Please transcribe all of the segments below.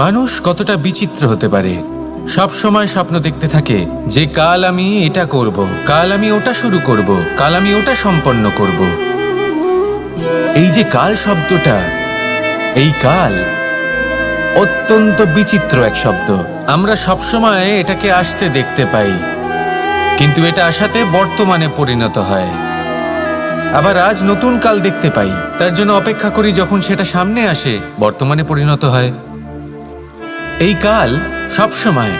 মানুষ কতটা বিচিত্র হতে পারে। সব সময় স্বপ্ন দেখতে থাকে যে কাল আমি এটা করব, কাল আমি ওটা শুরু করব, কাল আমি ওটা সম্পন্ন করব। এই যে কাল শব্দটা, এই কাল অত্যন্ত বিচিত্র এক শব্দ। আমরা সবসময় এটাকে আসতে দেখতে পাই, কিন্তু এটা আসাতে বর্তমানে পরিণত হয়। আবার আজ নতুন কাল দেখতে পাই, তার জন্য অপেক্ষা করি, যখন সেটা সামনে আসে বর্তমানে পরিণত হয়। এই কাল সবসময়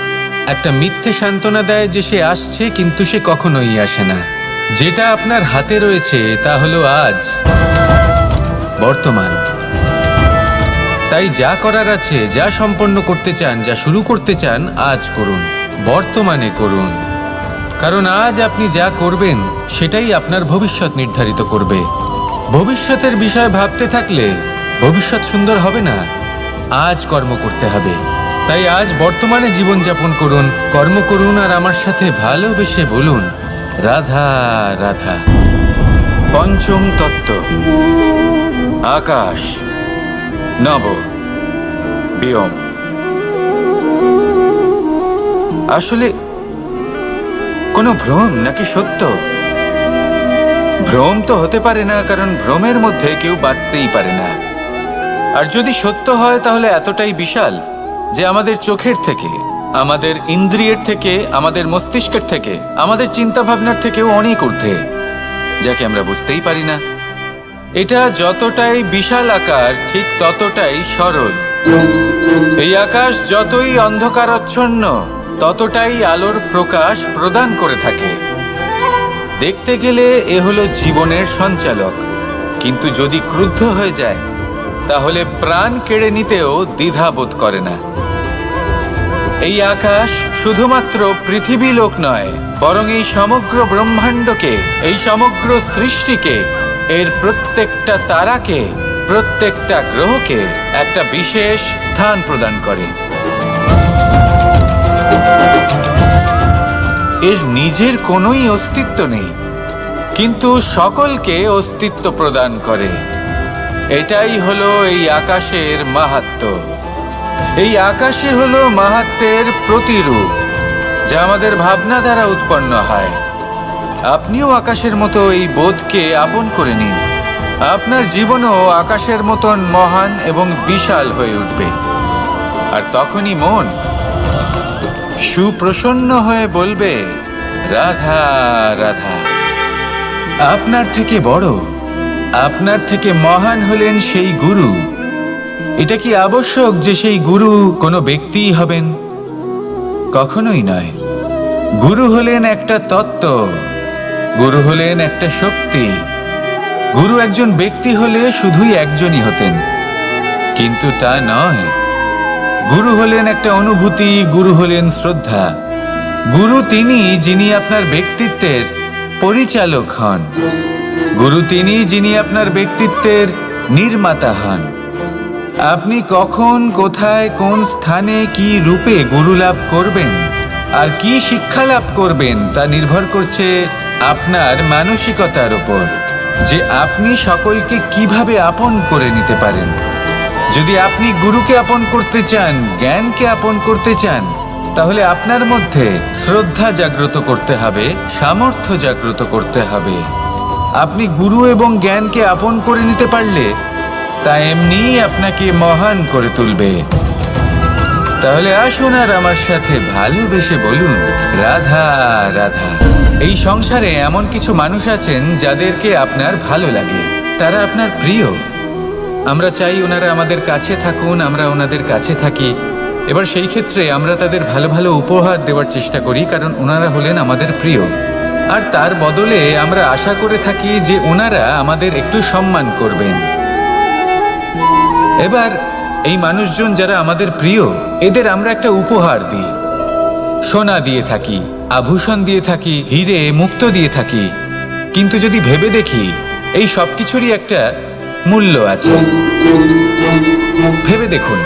একটা মিথ্যে সান্ত্বনা দেয় যে সে আসছে, কিন্তু সে কখনোই আসে না। যেটা আপনার হাতে রয়েছে তা হলো আজ, বর্তমান। তাই যা করার আছে, যা সম্পন্ন করতে চান, যা শুরু করতে চান, আজ করুন, বর্তমানে করুন। কারণ আজ আপনি যা করবেন সেটাই আপনার ভবিষ্যৎ নির্ধারিত করবে। ভবিষ্যতের বিষয় ভাবতে থাকলে ভবিষ্যৎ সুন্দর হবে না। আজ কর্ম করতে হবে। তাই আজ বর্তমানে জীবনযাপন করুন, কর্ম করুন, আর আমার সাথে ভালোবেসে বলুন, রাধা রাধা। পঞ্চম তত্ত্ব, আকাশ, নব, ব্যোম। আসলে কোনো ভ্রম নাকি সত্য? ভ্রম তো হতে পারে না, কারণ ভ্রমের মধ্যে কেউ বাঁচতেই পারে না। আর যদি সত্য হয় তাহলে এতটাই বিশাল যে আমাদের চোখের থেকে, আমাদের ইন্দ্রিয়ের থেকে, আমাদের মস্তিষ্কের থেকে, আমাদের চিন্তা ভাবনার থেকেও অনেক ঊর্ধ্বে, যাকে আমরা বুঝতেই পারি না। এটা যতটাই বিশাল আকার, ঠিক ততটাই সরল। এই আকাশ যতই অন্ধকারাচ্ছন্ন, ততটাই আলোর প্রকাশ প্রদান করে থাকে। দেখতে গেলে এ হলো জীবনের সঞ্চালক, কিন্তু যদি ক্রুদ্ধ হয়ে যায় তাহলে প্রাণ কেড়ে নিতেও দ্বিধাবোধ করে না। এই আকাশ শুধুমাত্র পৃথিবী লোক নয়, বরং এই সমগ্র ব্রহ্মাণ্ডকে, এই সমগ্র সৃষ্টিকে, এর প্রত্যেকটা তারাকে, প্রত্যেকটা গ্রহকে একটা বিশেষ স্থান প্রদান করে। এর নিজের কোনোই অস্তিত্ব নেই, কিন্তু সকলকে অস্তিত্ব প্রদান করে। এটাই হলো এই আকাশের মাহাত্ম্য। এই আকাশে হলো মাহাত্ম্যের প্রতিরূপ, যা আমাদের ভাবনা দ্বারা উৎপন্ন হয়। আপনিও আকাশের মতো এই বোধকে আপন করে নিন। আপনার জীবনও আকাশের মতন মহান এবং বিশাল হয়ে উঠবে। আর তখনই মন সুপ্রসন্ন হয়ে বলবে, রাধা রাধা। আপনার থেকে বড়, আপনার থেকে মহান হলেন সেই গুরু। এটা কি আবশ্যক যে সেই গুরু কোনো ব্যক্তিই হবেন? কখনোই নয়। গুরু হলেন একটা তত্ত্ব, গুরু হলেন একটা শক্তি। গুরু একজন ব্যক্তি হলে শুধুই একজনই হতেন, কিন্তু তা নয়। গুরু হলেন একটা অনুভূতি, গুরু হলেন শ্রদ্ধা। গুরু তিনি যিনি আপনার ব্যক্তিত্বের পরিচালক হন। গুরু তিনি যিনি আপনার ব্যক্তিত্বের নির্মাতা হন। আপনি কখন, কোথায়, কোন স্থানে, কি রূপে গুরু লাভ করবেন আর কি শিক্ষা লাভ করবেন তা নির্ভর করছে আপনার মানসিকতার উপর, যে আপনি সকলকে কিভাবে আপন করে নিতে পারেন। যদি আপনি গুরুকে আপন করতে চান, জ্ঞানকে আপন করতে চান, তাহলে আপনার মধ্যে শ্রদ্ধা জাগ্রত করতে হবে, সামর্থ্য জাগ্রত করতে হবে। আপনি গুরু এবং জ্ঞানকে আপন করে নিতে পারলে তা এমনিই আপনাকে মহান করে তুলবে। তাহলে আসুন আর আমার সাথে ভালোবেসে বলুন, রাধা রাধা। এই সংসারে এমন কিছু মানুষ আছেন যাদেরকে আপনার ভালো লাগে, তারা আপনার প্রিয়। আমরা চাই ওনারা আমাদের কাছে থাকুন, আমরা ওনাদের কাছে থাকি। এবার সেই ক্ষেত্রে আমরা তাদের ভালো ভালো উপহার দেওয়ার চেষ্টা করি, কারণ ওনারা হলেন আমাদের প্রিয়। আর তার বদলে আমরা আশা করে থাকি যে ওনারা আমাদের একটু সম্মান করবেন। এবার এই মানুষজন যারা আমাদের প্রিয়, এদের আমরা একটা উপহার দিই। সোনা দিয়ে থাকি, আভূষণ দিয়ে থাকি, হিরে মুক্তো দিয়ে থাকি। কিন্তু যদি ভেবে দেখি, এই সব কিছুরই একটা মূল্য আছে। ভেবে দেখুন,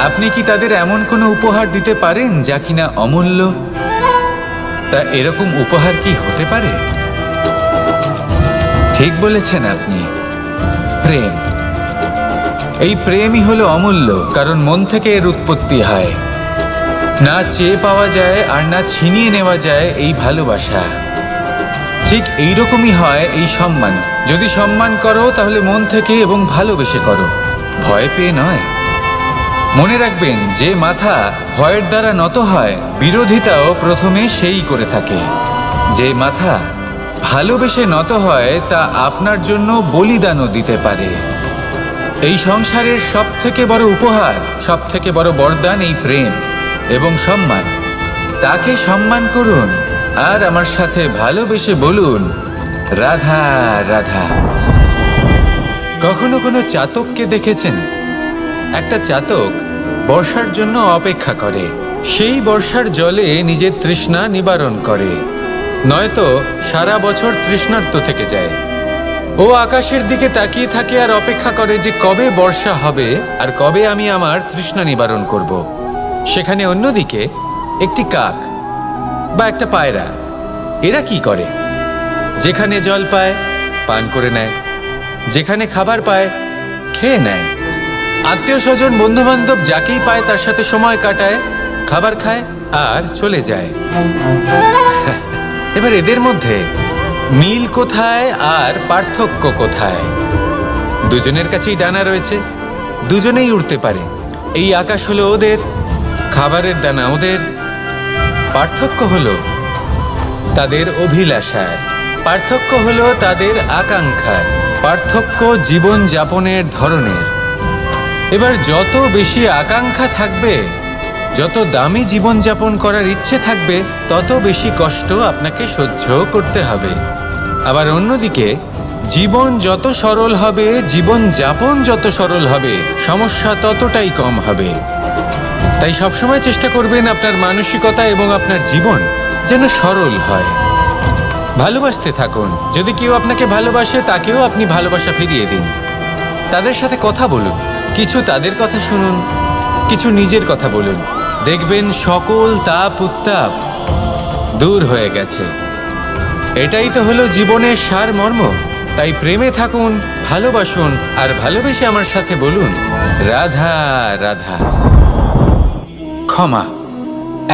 আপনি কি তাদের এমন কোনো উপহার দিতে পারেন যা কিনা অমূল্য? তা এরকম উপহার কি হতে পারে? ঠিক ঠিক বলেছেন আপনি, প্রেম। এই প্রেমই হলো অমূল্য, কারণ মন থেকে এর উৎপত্তি হয়। না চেয়ে পাওয়া যায় আর না ছিনিয়ে নেওয়া যায় এই ভালোবাসা। ঠিক এইরকমই হয় এই সম্মান। যদি সম্মান করো তাহলে মন থেকে এবং ভালোবেসে করো, ভয় পেয়ে নয়। মনে রাখবেন, যে মাথা ভয়ের দ্বারা নত হয়, বিরোধিতাও প্রথমে সেই করে থাকে। যে মাথা ভালোবেসে নত হয় তা আপনার জন্য বলিদানও দিতে পারে। এই সংসারের সব থেকে বড় উপহার, সব থেকে বড় বরদান এই প্রেম এবং সম্মান। তাকে সম্মান করুন আর আমার সাথে ভালোবেসে বলুন, রাধা রাধা। কখনো কোনো চাতককে দেখেছেন? একটা চাতক বর্ষার জন্য অপেক্ষা করে। সেই বর্ষার জলে নিজের তৃষ্ণা নিবারণ করে, নয়তো সারা বছর তৃষ্ণার্ত থেকে যায়। ও আকাশের দিকে তাকিয়ে থাকে আর অপেক্ষা করে যে কবে বর্ষা হবে আর কবে আমি আমার তৃষ্ণা নিবারণ করব। সেখানে অন্যদিকে একটি কাক বা একটা পায়রা, এরা কি করে? যেখানে জল পায় পান করে নেয়, যেখানে খাবার পায় খেয়ে নেয়, আত্মীয় স্বজন বন্ধু বান্ধব যাকেই পায় তার সাথে সময় কাটায়, খাবার খায় আর চলে যায়। এবার এদের মধ্যে মিল কোথায় আর পার্থক্য কোথায়? দুজনের কাছেই ডানা রয়েছে, দুজনেই উড়তে পারে। এই আকাশ হলো ওদের, খাবারের দানা ওদের। পার্থক্য হলো তাদের অভিলাষার, পার্থক্য হলো তাদের আকাঙ্ক্ষার, পার্থক্য জীবন যাপনের ধরনের। এবার যত বেশি আকাঙ্ক্ষা থাকবে, যত দামি জীবনযাপন করার ইচ্ছে থাকবে, তত বেশি কষ্ট আপনাকে সহ্য করতে হবে। আবার অন্যদিকে জীবন যত সরল হবে, জীবনযাপন যত সরল হবে, সমস্যা ততটাই কম হবে। তাই সবসময় চেষ্টা করবেন আপনার মানসিকতা এবং আপনার জীবন যেন সরল হয়। ভালোবাসতে থাকুন। যদি কেউ আপনাকে ভালোবাসে, তাকেও আপনি ভালোবাসা ফিরিয়ে দিন। তাদের সাথে কথা বলুন, কিছু তাদের কথা শুনুন, কিছু নিজের কথা বলুন। দেখবেন সকল তাপ উত্তাপ দূর হয়ে গেছে। এটাই তো হলো জীবনের সারমর্ম। তাই প্রেমে থাকুন, ভালোবাসুন, আর ভালোবেসে আমার সাথে বলুন, রাধা রাধা। ক্ষমা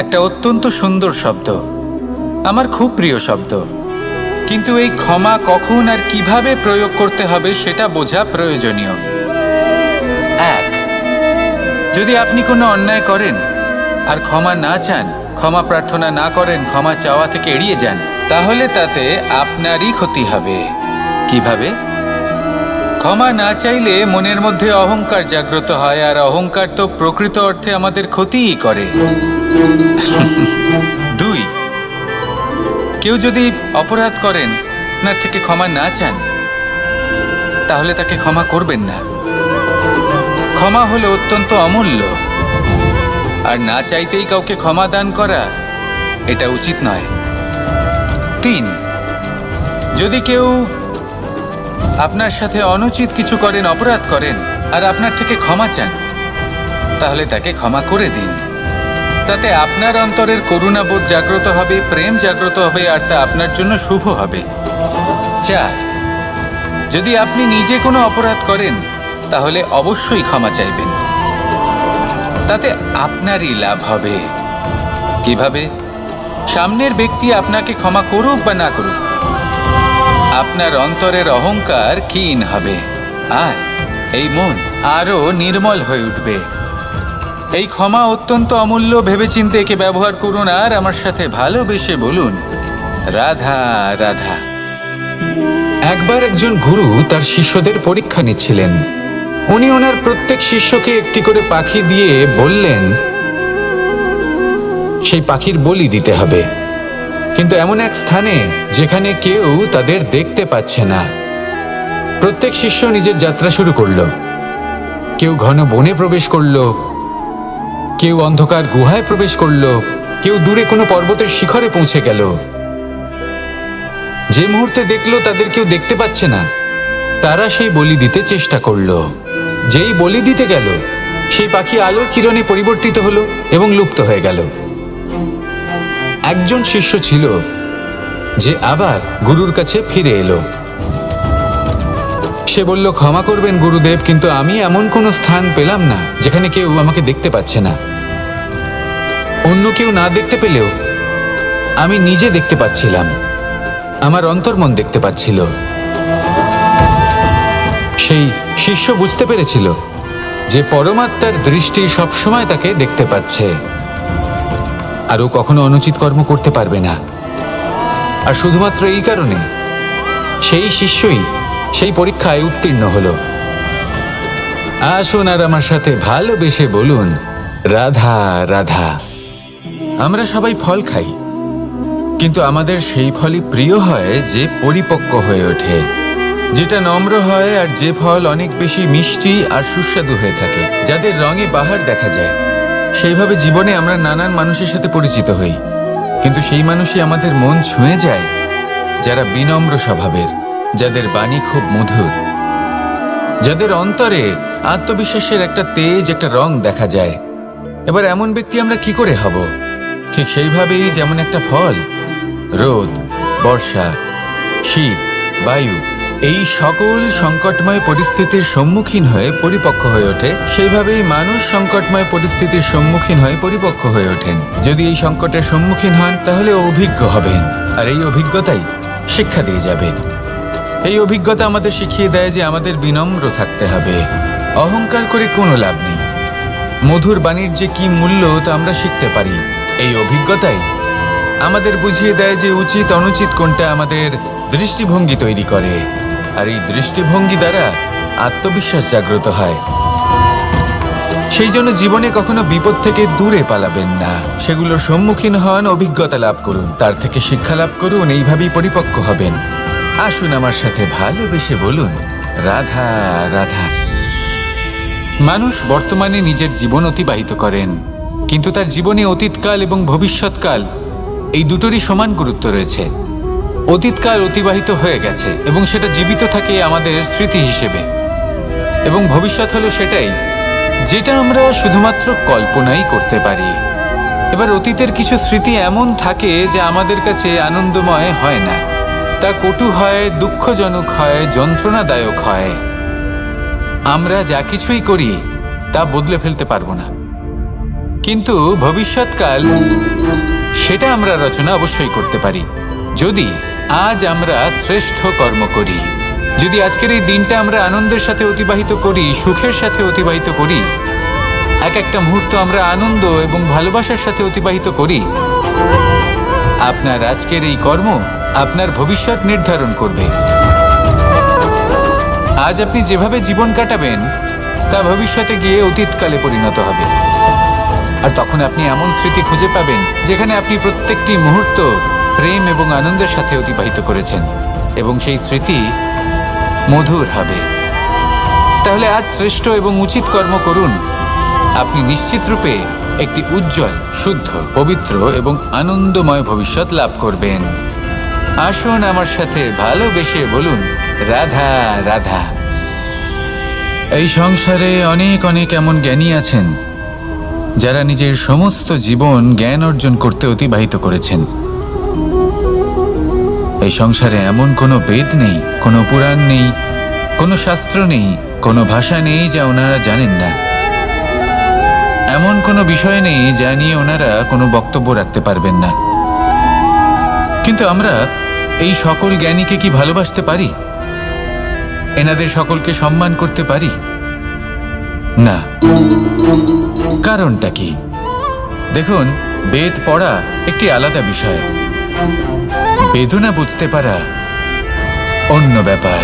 একটা অত্যন্ত সুন্দর শব্দ, আমার খুব প্রিয় শব্দ। কিন্তু এই ক্ষমা কখন আর কিভাবে প্রয়োগ করতে হবে সেটা বোঝা প্রয়োজনীয়। এক, যদি আপনি কোনো অন্যায় করেন আর ক্ষমা না চান, ক্ষমা প্রার্থনা না করেন, ক্ষমা চাওয়া থেকে এড়িয়ে যান, তাহলে তাতে আপনারই ক্ষতি হবে। কিভাবে? ক্ষমা না চাইলে মনের মধ্যে অহংকার জাগ্রত হয়, আর অহংকার তো প্রকৃত অর্থে আমাদের ক্ষতিই করে। দুই, কেউ যদি অপরাধ করেন, আপনার থেকে ক্ষমা না চান, তাহলে তাকে ক্ষমা করবেন না। ক্ষমা হলো অত্যন্ত অমূল্য, আর না চাইতেই কাউকে ক্ষমা দান করা এটা উচিত নয়। তিন, যদি কেউ আপনার সাথে অনুচিত কিছু করেন, অপরাধ করেন, আর আপনার থেকে ক্ষমা চান, তাহলে তাকে ক্ষমা করে দিন। তাতে আপনার অন্তরের করুণাবোধ জাগ্রত হবে, প্রেম জাগ্রত হবে, আর তা আপনার জন্য শুভ হবে। চার, যদি আপনি নিজে কোনো অপরাধ করেন, তাহলে অবশ্যই ক্ষমা চাইবেন। তাতে আপনারই লাভ হবে। কিভাবে? সামনের ব্যক্তি আপনাকে ক্ষমা করুক বা না করুক, আপনার অন্তরের অহংকার ক্ষীণ হবে, আর এই মন আরো নির্মল হয়ে উঠবে। এই ক্ষমা অত্যন্ত অমূল্য, ভেবেচিন্তে একে ব্যবহার করুন, আর আমার সাথে ভালোবেসে বলুন, রাধা রাধা। একবার একজন গুরু তার শিষ্যদের পরীক্ষা নিচ্ছিলেন। উনি ওনার প্রত্যেক শিষ্যকে একটি করে পাখি দিয়ে বললেন সেই পাখির বলি দিতে হবে, কিন্তু এমন এক স্থানে যেখানে কেউ তাদের দেখতে পাচ্ছে না। প্রত্যেক শিষ্য নিজের যাত্রা শুরু করলো। কেউ ঘন বনে প্রবেশ করলো, কেউ অন্ধকার গুহায় প্রবেশ করলো, কেউ দূরে কোনো পর্বতের শিখরে পৌঁছে গেল। যে মুহূর্তে দেখলো তাদের কেউ দেখতে পাচ্ছে না, তারা সেই বলি দিতে চেষ্টা করলো। যেই বলি দিতে গেল, সেই পাখি আলোর কিরণে পরিবর্তিত হলো এবং লুপ্ত হয়ে গেল। একজন শিষ্য ছিল যে আবার গুরুর কাছে ফিরে এলো। সে বলল, ক্ষমা করবেন গুরুদেব, কিন্তু আমি এমন কোনো স্থান পেলাম না যেখানে কেউ আমাকে দেখতে পাচ্ছে না। অন্য কেউ না দেখতে পেলেও আমি নিজে দেখতে পাচ্ছিলাম, আমার অন্তর্মন দেখতে পাচ্ছিল। সেই শিষ্য বুঝতে পেরেছিল যে পরমাত্মার দৃষ্টি সবসময় তাকে দেখতে পাচ্ছে, আর ও কখনো অনুচিত কর্ম করতে পারবে না। আর শুধুমাত্র এই কারণে সেই শিষ্যই সেই পরীক্ষায় উত্তীর্ণ হলো। আসুন আর আমার সাথে ভালোবেসে বলুন, রাধা রাধা। আমরা সবাই ফল খাই, কিন্তু আমাদের সেই ফলই প্রিয় হয় যে পরিপক্ক হয়ে ওঠে, যেটা নম্র হয়, আর যে ফল অনেক বেশি মিষ্টি আর সুস্বাদু হয়ে থাকে, যাদের রঙে বাহার দেখা যায়। সেইভাবে জীবনে আমরা নানান মানুষের সাথে পরিচিত হই, কিন্তু সেই মানুষই আমাদের মন ছুঁয়ে যায় যারা বিনম্র স্বভাবের, যাদের বাণী খুব মধুর, যাদের অন্তরে আত্মবিশ্বাসের একটা তেজ, একটা রং দেখা যায়। এবার এমন ব্যক্তি আমরা কি করে হব? ঠিক সেইভাবেই যেমন একটা ফল রোদ, বর্ষা, শীত, বায়ু এই সকল সংকটময় পরিস্থিতির সম্মুখীন হয়ে পরিপক্ক হয়ে ওঠে, সেইভাবেই মানুষ সংকটময় পরিস্থিতির সম্মুখীন হয়ে পরিপক্ক হয়ে ওঠেন। যদি এই সংকটের সম্মুখীন হন তাহলে অভিজ্ঞ হবেন, আর এই অভিজ্ঞতাই শিক্ষা দিয়ে যাবে। এই অভিজ্ঞতা আমাদের শিখিয়ে দেয় যে আমাদের বিনম্র থাকতে হবে। অহংকার করে কোনো লাভ নেই। মধুর বাণীর যে কি মূল্য তা আমরা শিখতে পারি। এই অভিজ্ঞতাই আমাদের বুঝিয়ে দেয় যে উচিত অনুচিত কোনটা, আমাদের দৃষ্টিভঙ্গি তৈরি করে, আর এই দৃষ্টিভঙ্গি দ্বারা আত্মবিশ্বাস জাগ্রত হয়। সেই জন্য জীবনে কখনো বিপদ থেকে দূরে পালাবেন না, সেগুলোর সম্মুখীন হন, অভিজ্ঞতা লাভ করুন, তার থেকে শিক্ষা লাভ করুন, এইভাবেই পরিপক্ক হবেন। আসুন আমার সাথে ভালোবেসে বলুন, রাধা রাধা। মানুষ বর্তমানে নিজের জীবন অতিবাহিত করেন, কিন্তু তার জীবনে অতীতকাল এবং ভবিষ্যৎকাল এই দুটোরই সমান গুরুত্ব রয়েছে। অতীতকাল অতিবাহিত হয়ে গেছে এবং সেটা জীবিত থাকে আমাদের স্মৃতি হিসেবে, এবং ভবিষ্যৎ হলো সেটাই যেটা আমরা শুধুমাত্র কল্পনাই করতে পারি। এবার অতীতের কিছু স্মৃতি এমন থাকে যা আমাদের কাছে আনন্দময় হয় না, তা কটু হয়, দুঃখজনক হয়, যন্ত্রণাদায়ক হয়। আমরা যা কিছুই করি তা বদলে ফেলতে পারবো না, কিন্তু ভবিষ্যৎকাল সেটা আমরা রচনা অবশ্যই করতে পারি, যদি আজ আমরা শ্রেষ্ঠ কর্ম করি। যদি আজকের এই দিনটা আমরা আনন্দের সাথে অতিবাহিত করি, সুখের সাথে অতিবাহিত করি, এক একটা মুহূর্ত আমরা আনন্দ এবং ভালোবাসার সাথে অতিবাহিত করি, আপনার আজকের এই কর্ম আপনার ভবিষ্যৎ নির্ধারণ করবে। আজ আপনি যেভাবে জীবন কাটাবেন তা ভবিষ্যতে গিয়ে অতীতকালে পরিণত হবে, আর তখন আপনি এমন স্মৃতি খুঁজে পাবেন যেখানে আপনি প্রত্যেকটি মুহূর্ত প্রেম এবং আনন্দের সাথে অতিবাহিত করেছেন, এবং সেই স্মৃতি মধুর হবে। তাহলে আজ শ্রেষ্ঠ এবং উচিত কর্ম করুন, আপনি নিশ্চিত রূপে একটি উজ্জ্বল, শুদ্ধ, পবিত্র এবং আনন্দময় ভবিষ্যৎ লাভ করবেন। আসুন আমার সাথে ভালোবেসে বলুন, রাধা রাধা। এই সংসারে অনেক অনেক এমন জ্ঞানী আছেন যারা নিজের সমস্ত জীবন জ্ঞান অর্জন করতে অতিবাহিত করেছেন। এই সংসারে এমন কোনো বেদ নেই, কোনো পুরাণ নেই, কোনো শাস্ত্র নেই, কোনো ভাষা নেই যা ওনারা জানেন না। এমন কোনো বিষয় নেই যা নিয়ে ওনারা কোনো বক্তব্য রাখতে পারবেন না। কিন্তু আমরা এই সকল জ্ঞানীকে কি ভালোবাসতে পারি? এনাদের সকলকে সম্মান করতে পারি না। কারণটা কি? দেখুন, বেদ পড়া একটি আলাদা বিষয়, বেদনা বুঝতে পারা অন্য ব্যাপার।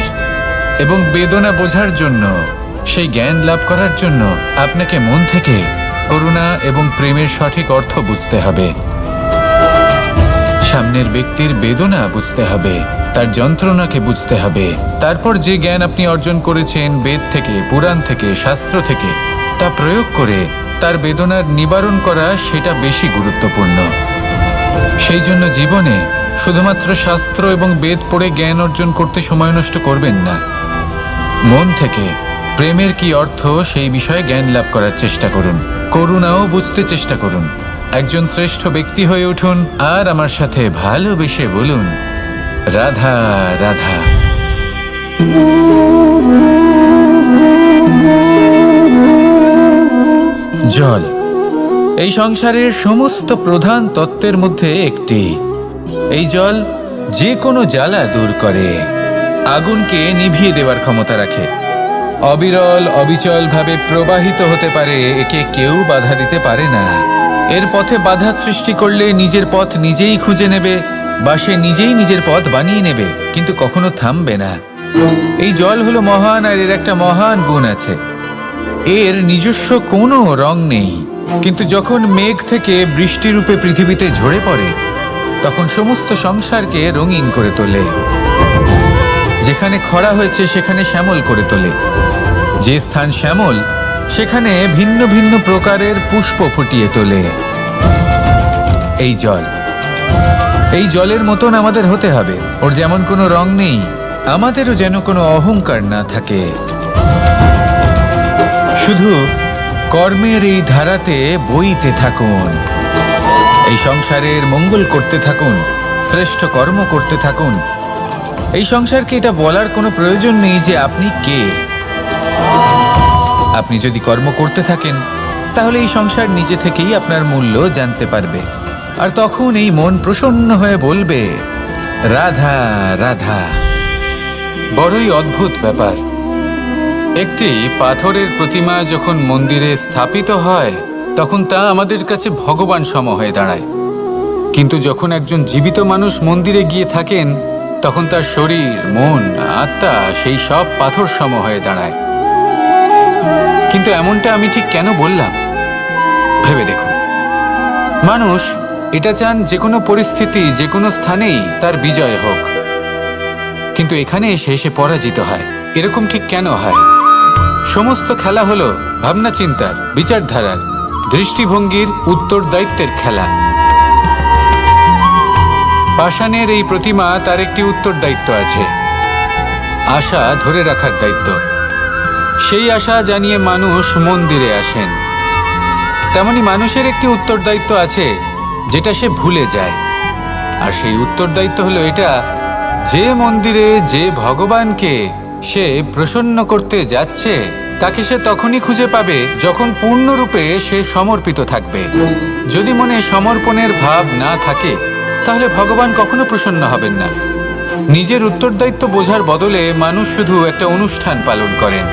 এবং বেদনা বোঝার জন্য, সেই জ্ঞান লাভ করার জন্য আপনাকে মন থেকে করুণা এবং প্রেমের সঠিক অর্থ বুঝতে হবে। সামনের ব্যক্তির বেদনা বুঝতে হবে, তার যন্ত্রণাকে বুঝতে হবে। তারপর যে জ্ঞান আপনি অর্জন করেছেন বেদ থেকে, পুরাণ থেকে, শাস্ত্র থেকে, তা প্রয়োগ করে তার বেদনার নিবারণ করা, সেটা বেশি গুরুত্বপূর্ণ। সেই জন্য জীবনে শুধুমাত্র শাস্ত্র এবং বেদ পড়ে জ্ঞান অর্জন করতে সময় নষ্ট করবেন না। মন থেকে প্রেমের কি অর্থ সেই বিষয়ে জ্ঞান লাভ করার চেষ্টা করুন, করুণাও বুঝতে চেষ্টা করুন। একজন শ্রেষ্ঠ ব্যক্তি হয়ে উঠুন, আর আমার সাথে ভালোবেসে বলুন, রাধা রাধা। এই সংসারের সমস্ত প্রধান তত্ত্বের মধ্যে একটি। এই জল যে কোনো জ্বালা দূর করে, আগুনকে নিভিয়ে দেওয়ার ক্ষমতা রাখে, অবিরল অবিচল ভাবে প্রবাহিত হতে পারে, একে কেউ বাধা দিতে পারে না। এর পথে বাধা সৃষ্টি করলে নিজের পথ নিজেই খুঁজে নেবে বা সে নিজেই নিজের পথ বানিয়ে নেবে, কিন্তু কখনো থামবে না। এই জল হলো মহান, আর এর একটা মহান গুণ আছে, এর নিজস্ব কোনো রং নেই। কিন্তু যখন মেঘ থেকে বৃষ্টিরূপে পৃথিবীতে ঝরে পড়ে, তখন সমস্ত সংসারকে রঙিন করে তোলে। যেখানে খরা হয়েছে সেখানে শ্যামল করে তোলে, যে স্থান শ্যামল সেখানে ভিন্ন ভিন্ন প্রকারের পুষ্প ফুটিয়ে তোলে। এই জল, এই জলের মতন আমাদের হতে হবে। ওর যেমন কোনো রং নেই, আমাদেরও যেন কোনো অহংকার না থাকে। শুধু কর্মের এই ধারাতে বইতে থাকুন, এই সংসারের মঙ্গল করতে থাকুন, শ্রেষ্ঠ কর্ম করতে থাকুন। এই সংসারকে এটা বলার কোনো প্রয়োজন নেই যে আপনি কে। আপনি যদি কর্ম করতে থাকেন, তাহলে এই সংসার নিজে থেকেই আপনার মূল্য জানতে পারবে, আর তখন এই মন প্রসন্ন হয়ে বলবে, রাধা রাধা। বড়ই অদ্ভুত ব্যাপার। একটি পাথরের প্রতিমা যখন মন্দিরে স্থাপিত হয়, তখন তা আমাদের কাছে ভগবান সম হয়ে দাঁড়ায়। কিন্তু যখন একজন জীবিত মানুষ মন্দিরে গিয়ে থাকেন, তখন তার শরীর, মন, আত্মা সেই সব পাথর সম হয়ে দাঁড়ায়। কিন্তু এমনটা আমি ঠিক কেন বললাম ভেবে দেখুন। মানুষ এটা চান যে কোনো পরিস্থিতি, যে কোনো স্থানেই তার বিজয় হোক, কিন্তু এখানে এসে সে পরাজিত হয়। এরকম ঠিক কেন হয়? সমস্ত খেলা হলো ভাবনা চিন্তার, বিচারধারার, দৃষ্টিভঙ্গির, উত্তরদায়িত্বের খেলা। পাষাণের এই প্রতিমা, তার একটি উত্তরদায়িত্ব আছে, আশা ধরে রাখার দায়িত্ব। সেই আশা জানিয়ে মানুষ মন্দিরে আসেন। তেমনি মানুষের একটি উত্তরদায়িত্ব আছে যেটা সে ভুলে যায়, আর সেই উত্তরদায়িত্ব হলো এটা, যে মন্দিরে যে ভগবানকে সে প্রসন্ন করতে যাচ্ছে, তাকে সে তখনই খুঁজে পাবে যখন পূর্ণরূপে সে সমর্পিত থাকবে। যদি মনে সমর্পণের ভাব না থাকে, তাহলে ভগবান কখনো প্রসন্ন হবেন না। নিজের উত্তরদায়িত্ব বোঝার বদলে মানুষ শুধু একটা অনুষ্ঠান পালন করেন।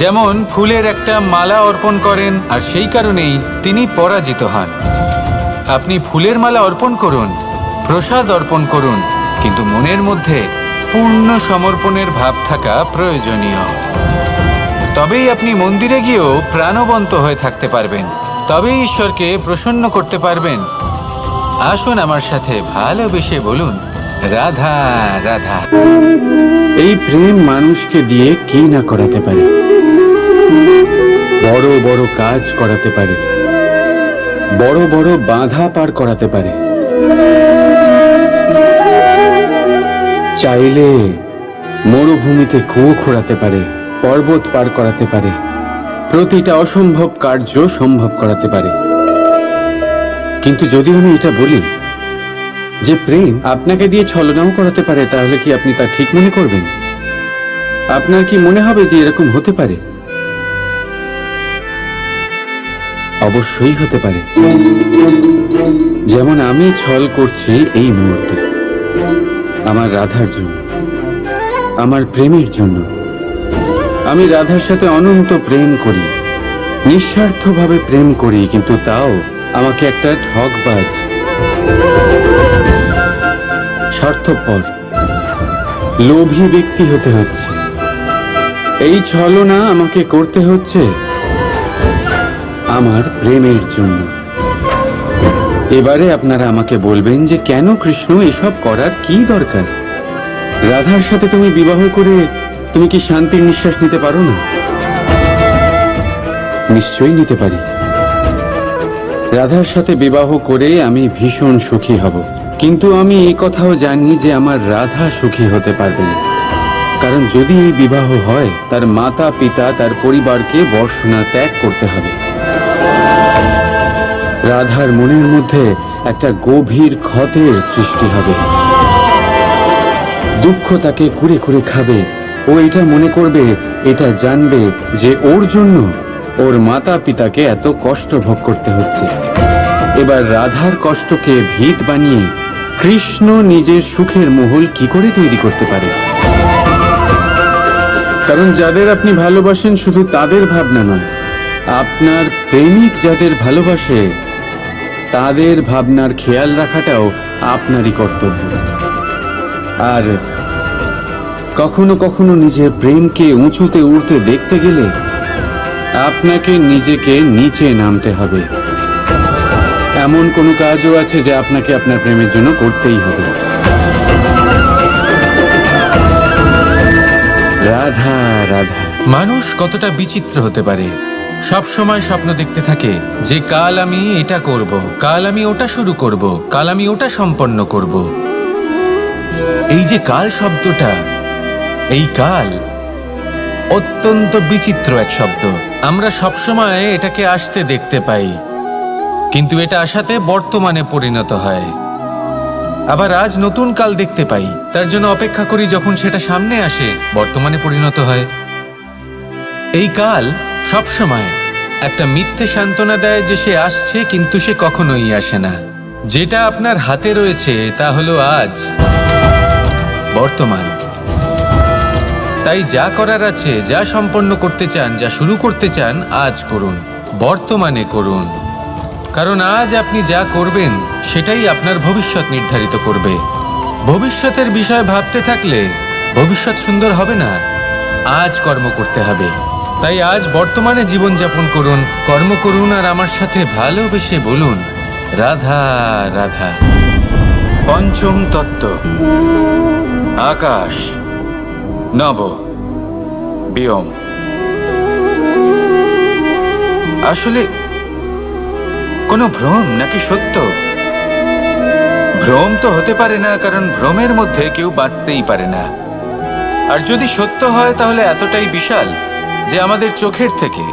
যেমন ফুলের একটা মালা অর্পণ করেন, আর সেই কারণেই তিনি পরাজিত হন। আপনি ফুলের মালা অর্পণ করুন, প্রসাদ অর্পণ করুন, কিন্তু মনের মধ্যে পূর্ণ সমর্পণের ভাব থাকা প্রয়োজনীয়। তবেই আপনি মন্দিরে গিয়েও প্রাণবন্ত হয়ে থাকতে পারবেন, তবেই ঈশ্বরকে প্রসন্ন করতে পারবেন। আসুন আমার সাথে ভালোবেসে বলুন, রাধা রাধা। এই প্রেম মানুষকে দিয়ে কি না করাতে পারে, বড় বড় কাজ করাতে পারে, বড় বড় বাধা পার করাতে পারে। চাইলে মরুভূমিতে কুয়ো খোঁড়াতে পারে, পর্বত পার করাতে পারে, প্রতিটা অসম্ভব কার্য সম্ভব করাতে পারে। কিন্তু যদি আমি এটা বলি যে প্রেম আপনাকে দিয়ে ছলনাও করাতে পারে, তাহলে কি আপনি তা ঠিক মনে করবেন? আপনার কি মনে হবে যে এরকম হতে পারে? অবশ্যই হতে পারে। যেমন আমি ছল করছি এই মুহূর্তে আমার রাধার জন্য, আমার প্রেমের জন্য। আমি রাধার সাথে অনন্ত প্রেম করি, নিঃস্বার্থভাবে প্রেম করি, কিন্তু তাও আমাকে একটা ঠকবাজ, স্বার্থপর, লোভী ব্যক্তি হতে হচ্ছে। এই ছলনা আমাকে করতে হচ্ছে আমার প্রেমের জন্য। এবারে আপনারা আমাকে বলবেন যে কেন কৃষ্ণ এসব করার কি দরকার? রাধার সাথে তুমি বিবাহ করে তুমি কি শান্তির নিঃশ্বাস নিতে পারো না? নিশ্চয়ই নিতে পারি। রাধার সাথে বিবাহ করে আমি ভীষণ সুখী হব, কিন্তু আমি এই কথাও জানি যে আমার রাধা সুখী হতে পারবে না। কারণ যদি এই বিবাহ হয়, তার মাতা পিতা, তার পরিবারকে বর্ষনা ত্যাগ করতে হবে। রাধার মনের মধ্যে একটা গভীর ক্ষতের সৃষ্টি হবে, দুঃখ তাকে কুরে কুরে খাবে। ও এটা মনে করবে, এটা জানবে যে ওর জন্য ওর মাতা পিতাকে এত কষ্ট ভোগ করতে হচ্ছে। এবার রাধার কষ্টকে ভিত বানিয়ে কৃষ্ণ নিজের সুখের মহল কি করে তৈরি করতে পারে? কারণ যাদের আপনি ভালোবাসেন শুধু তাদের ভাবনা নয়, আপনার প্রেমিক যাদের ভালোবাসে তাদের ভাবনার খেয়াল রাখাটাও আপনারই কর্তব্য। আর কখনো কখনো নিজের প্রেমকে উঁচুতে উঠতে দেখতে গেলে আপনাকে নিজেকে নিচে নামতে হবে। এমন কোনো কাজও আছে যা আপনাকে আপনার প্রেমের জন্য করতেই হবে। রাধা রাধা। মানুষ কতটা বিচিত্র হতে পারে। সব সময় স্বপ্ন দেখতে থাকে যে কাল আমি এটা করব, কাল আমি ওটা শুরু করব, কাল আমি ওটা সম্পন্ন করব। এই যে কাল শব্দটা, এই কাল অত্যন্ত বিচিত্র এক শব্দ। আমরা সবসময় এটাকে আসতে দেখতে পাই, কিন্তু এটা আসাতে বর্তমানে পরিণত হয়। আবার আজ নতুন কাল দেখতে পাই, তার জন্য অপেক্ষা করি যখন সেটা সামনে আসে, বর্তমানে পরিণত হয়। এই কাল সবসময় একটা মিথ্যে সান্ত্বনা দেয় যে সে আসছে, কিন্তু সে কখনোই আসে না। যেটা আপনার হাতে রয়েছে তা হলো আজ, বর্তমান। তাই যা করার আছে, যা সম্পন্ন করতে চান, যা শুরু করতে চান, আজ করুন, বর্তমানে করুন। কারণ আজ আপনি যা করবেন সেটাই আপনার ভবিষ্যৎ নির্ধারিত করবে। ভবিষ্যতের বিষয় ভাবতে থাকলে ভবিষ্যৎ সুন্দর হবে না। আজ কর্ম করতে হবে। তাই আজ বর্তমানে জীবনযাপন করুন, কর্ম করুন, আর আমার সাথে ভালোবেসে বলুন রাধা রাধা। পঞ্চম তত্ত্ব, আকাশ, নব, ব্যোম। আসলে কোনো ভ্রম নাকি সত্য? ভ্রম তো হতে পারে না, কারণ ভ্রমের মধ্যে কেউ বাঁচতেই পারে না। আর যদি সত্য হয় তাহলে এতটাই বিশাল যে আমাদের চোখের থেকে,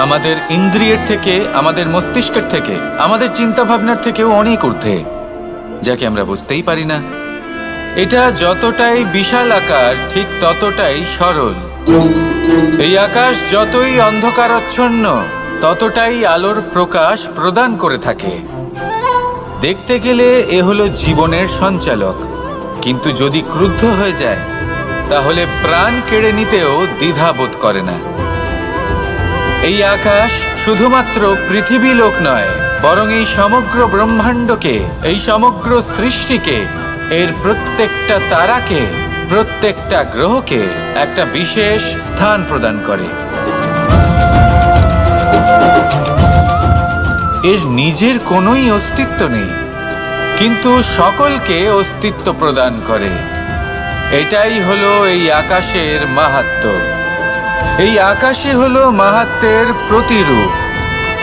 আমাদের ইন্দ্রিয়ের থেকে, আমাদের মস্তিষ্কের থেকে, আমাদের চিন্তা ভাবনার থেকেও অনেক ঊর্ধ্বে, যাকে আমরা বুঝতেই পারি না। এটা যতটাই বিশাল আকার, ঠিক ততটাই সরল। এই আকাশ যতই অন্ধকারাচ্ছন্ন, ততটাই আলোর প্রকাশ প্রদান করে থাকে। দেখতে গেলে এ হলো জীবনের সঞ্চালক, কিন্তু যদি ক্রুদ্ধ হয়ে যায় তাহলে প্রাণ কেড়ে নিতেও দ্বিধা বোধ করে না। এই আকাশ শুধুমাত্র পৃথিবী লোক নয়, বরং এই সমগ্র ব্রহ্মাণ্ডকে, এই সমগ্র সৃষ্টিকে, এর প্রত্যেকটা তারাকে, প্রত্যেকটা গ্রহকে একটা বিশেষ স্থান প্রদান করে। এর নিজের কোনোই অস্তিত্ব নেই, কিন্তু সকলকে অস্তিত্ব প্রদান করে। এটাই হলো এই আকাশের মাহাত্ম্য। এই আকাশই হলো মাহাত্ম্যের প্রতিরূপ,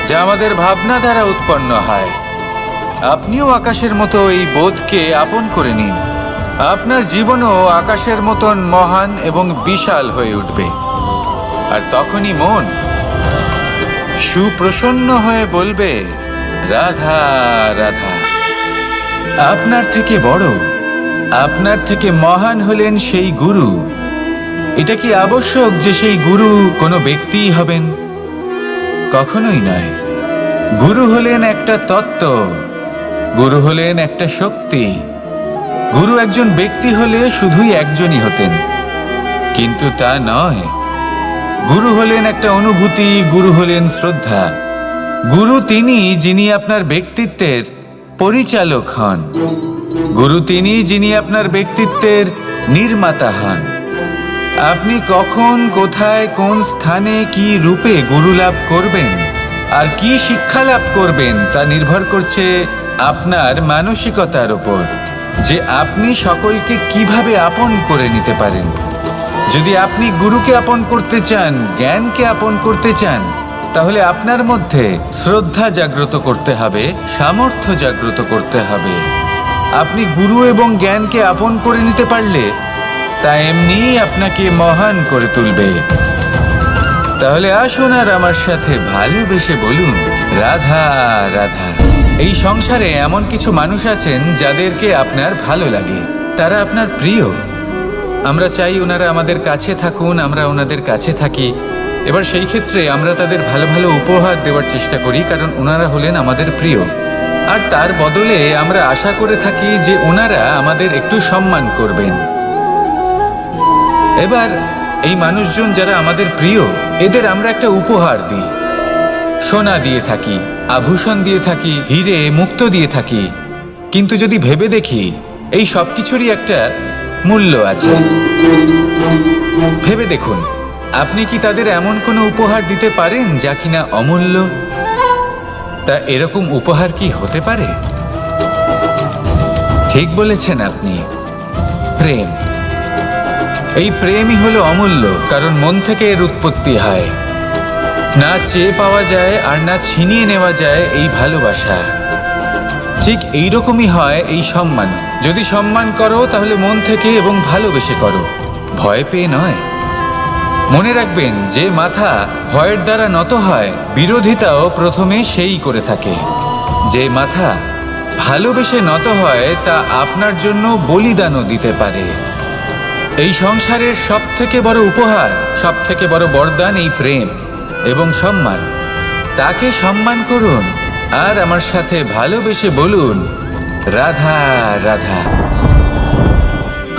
যা আমাদের ভাবনা দ্বারা উৎপন্ন হয়। আপনিও আকাশের মতো এই বোধকে আপন করে নিন। আপনার জীবনও আকাশের মতন মহান এবং বিশাল হয়ে উঠবে। আর তখনই মন সুপ্রসন্ন হয়ে বলবে রাধা রাধা। আপনার থেকে বড়, আপনার থেকে মহান হলেন সেই গুরু। এটা কি আবশ্যক যে সেই গুরু কোনো ব্যক্তিই হবেন? কখনোই নয়। গুরু হলেন একটা তত্ত্ব, গুরু হলেন একটা শক্তি। গুরু একজন ব্যক্তি হলে শুধুই একজনই হতেন, কিন্তু তা নয়। গুরু হলেন একটা অনুভূতি, গুরু হলেন শ্রদ্ধা। গুরু তিনি যিনি আপনার ব্যক্তিত্বের পরিচালক হন। গুরু তিনি যিনি আপনার ব্যক্তিত্বের নির্মাতা হন। আপনি কখন, কোথায়, কোন স্থানে, কি রূপে গুরু লাভ করবেন আর কি শিক্ষা লাভ করবেন তা নির্ভর করছে আপনার মানসিকতার উপর, যে আপনি সকলকে কিভাবে আপন করে নিতে পারেন। যদি আপনি গুরুকে আপন করতে চান, জ্ঞানকে আপন করতে চান, তাহলে আপনার মধ্যে শ্রদ্ধা জাগ্রত করতে হবে, সামর্থ্য জাগ্রত করতে হবে। আপনি গুরু এবং জ্ঞানকে আপন করে নিতে পারলে তা এমনিই আপনাকে মহান করে তুলবে। তাহলে আসুন আর আমার সাথে ভালোবেসে বলুন রাধা রাধা। এই সংসারে এমন কিছু মানুষ আছেন যাদেরকে আপনার ভালো লাগে, তারা আপনার প্রিয়। আমরা চাই ওনারা আমাদের কাছে থাকুন, আমরা ওনাদের কাছে থাকি, এবার সেই ক্ষেত্রে আমরা তাদের ভালো ভালো উপহার দেওয়ার চেষ্টা করি, কারণ ওনারা হলেন আমাদের প্রিয়। আর তার বদলে আমরা আশা করে থাকি যে ওনারা আমাদের একটু সম্মান করবেন। এবার এই মানুষজন যারা আমাদের প্রিয়, এদের আমরা একটা উপহার দিই। সোনা দিয়ে থাকি, আভূষণ দিয়ে থাকি, হিরে মুক্তো দিয়ে থাকি। কিন্তু যদি ভেবে দেখি, এই সব কিছুরই একটা মূল্য আছে। ভেবে দেখুন, আপনি কি তাদের এমন কোনো উপহার দিতে পারেন যা কিনা অমূল্য? তা এরকম উপহার কি হতে পারে? ঠিক বলেছেন আপনি, প্রেম। এই প্রেমই হলো অমূল্য, কারণ মন থেকে এর উৎপত্তি হয়। না চেয়ে পাওয়া যায় আর না ছিনিয়ে নেওয়া যায় এই ভালোবাসা। ঠিক এইরকমই হয় এই সম্মান। যদি সম্মান করো তাহলে মন থেকে এবং ভালোবেসে করো, ভয় পেয়ে নয়। মনে রাখবেন, যে মাথা ভয়ের দ্বারা নত হয়, বিরোধিতাও প্রথমে সেই করে থাকে। যে মাথা ভালোবেসে নত হয়, তা আপনার জন্য বলিদানও দিতে পারে। এই সংসারের সব থেকে বড় উপহার, সব থেকে বড় বরদান এই প্রেম এবং সম্মান। তাকে সম্মান করুন আর আমার সাথে ভালোবেসে বলুন, রাধা রাধা।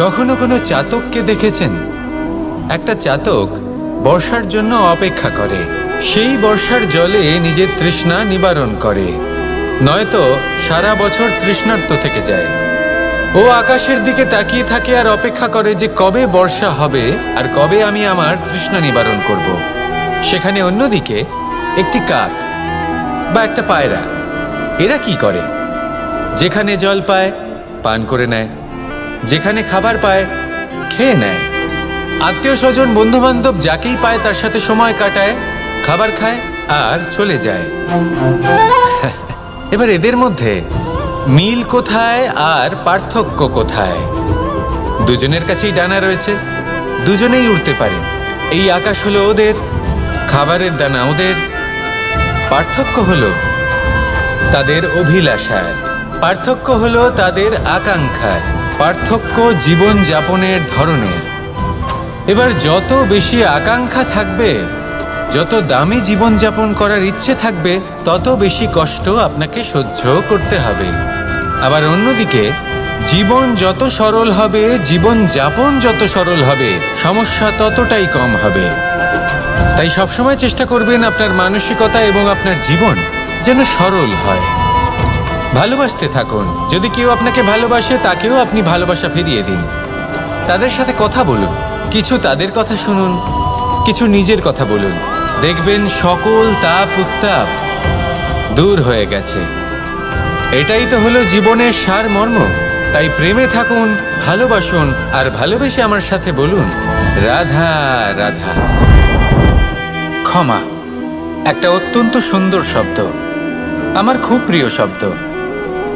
কখনো কোনো চাতককে দেখেছেন? একটা চাতক বর্ষার জন্য অপেক্ষা করে। সেই বর্ষার জলে নিজের তৃষ্ণা নিবারণ করে, নয়তো সারা বছর তৃষ্ণার্ত থেকে যায়। ও আকাশের দিকে তাকিয়ে থাকে আর অপেক্ষা করে যে কবে বর্ষা হবে আর কবে আমি আমার তৃষ্ণা নিবারণ করব। সেখানে অন্যদিকে একটি কাক বা একটা পায়রা, এরা কি করে? যেখানে জল পায় পান করে নেয়, যেখানে খাবার পায় খেয়ে নেয়, আত্মীয় স্বজন বন্ধু বান্ধব যাকেই পায় তার সাথে সময় কাটায়, খাবার খায় আর চলে যায়। এবার এদের মধ্যে মিল কোথায় আর পার্থক্য কোথায়? দুজনের কাছেই ডানা রয়েছে, দুজনেই উড়তে পারে। এই আকাশ হলো ওদের, খাবারের দানা ওদের। পার্থক্য হলো তাদের অভিলাষার, পার্থক্য হলো তাদের আকাঙ্ক্ষার, পার্থক্য জীবন যাপনের ধরনের। এবার যত বেশি আকাঙ্ক্ষা থাকবে, যত দামি জীবনযাপন করার ইচ্ছে থাকবে, তত বেশি কষ্ট আপনাকে সহ্য করতে হবে। আবার অন্যদিকে জীবন যত সরল হবে, জীবনযাপন যত সরল হবে, সমস্যা ততটাই কম হবে। তাই সবসময় চেষ্টা করবেন আপনার মানসিকতা এবং আপনার জীবন যেন সরল হয়। ভালোবাসতে থাকুন। যদি কেউ আপনাকে ভালোবাসে, তাকেও আপনি ভালোবাসা ফিরিয়ে দিন। তাদের সাথে কথা বলুন, কিছু তাদের কথা শুনুন, কিছু নিজের কথা বলুন। দেখবেন সকল তাপ উত্তাপ দূর হয়ে গেছে। এটাই তো হলো জীবনের সারমর্ম। তাই প্রেমে থাকুন, ভালোবাসুন, আর ভালোবেসে আমার সাথে বলুন, রাধা রাধা। ক্ষমা একটা অত্যন্ত সুন্দর শব্দ, আমার খুব প্রিয় শব্দ।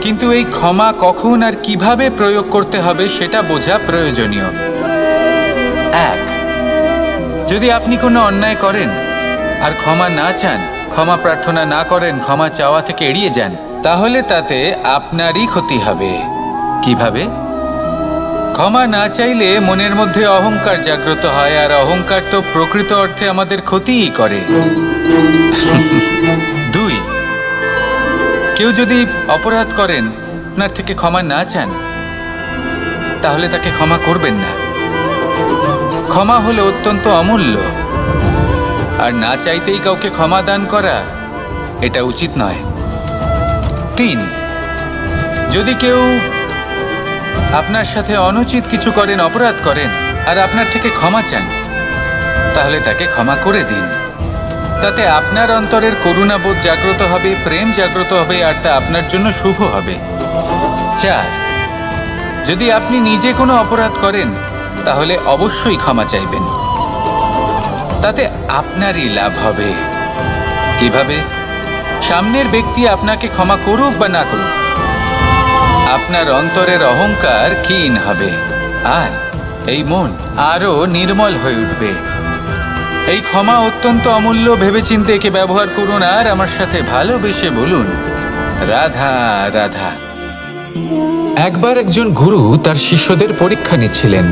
কিন্তু এই ক্ষমা কখন আর কিভাবে প্রয়োগ করতে হবে সেটা বোঝা প্রয়োজনীয়। এক, যদি আপনি কোনো অন্যায় করেন আর ক্ষমা না চান, ক্ষমা প্রার্থনা না করেন, ক্ষমা চাওয়া থেকে এড়িয়ে যান, তাহলে তাতে আপনারই ক্ষতি হবে। কিভাবে? ক্ষমা না চাইলে মনের মধ্যে অহংকার জাগ্রত হয়, আর অহংকার তো প্রকৃত অর্থে আমাদের ক্ষতিই করে। দুই, কেউ যদি অপরাধ করেন, আপনার থেকে ক্ষমা না চান, তাহলে তাকে ক্ষমা করবেন না। ক্ষমা হলো অত্যন্ত অমূল্য, আর না চাইতেই কাউকে ক্ষমা দান করা এটা উচিত নয়। তিন, যদি কেউ আপনার সাথে অনুচিত কিছু করেন, অপরাধ করেন, আর আপনার থেকে ক্ষমা চান, তাহলে তাকে ক্ষমা করে দিন। তাতে আপনার অন্তরের করুণাবোধ জাগ্রত হবে, প্রেম জাগ্রত হবে, আর তা আপনার জন্য শুভ হবে। চার, যদি আপনি নিজে কোনো অপরাধ করেন, তাহলে অবশ্যই ক্ষমা চাইবেন। তাতে আপনারই লাভ হবে। কিভাবে? সামনের ব্যক্তি আপনাকে ক্ষমা করুক বা না করুক, আপনার অন্তরের অহংকার ক্ষীণ হবে, আর এই মন আরো নির্মল হয়ে উঠবে। এই ক্ষমা অত্যন্ত অমূল্য। ভেবেচিন্তে একে ব্যবহার করুন আর আমার সাথে ভালোবেসে বলুন, রাধা রাধা। একবার একজন গুরু তার শিষ্যদের পরীক্ষা নিচ্ছিলেন।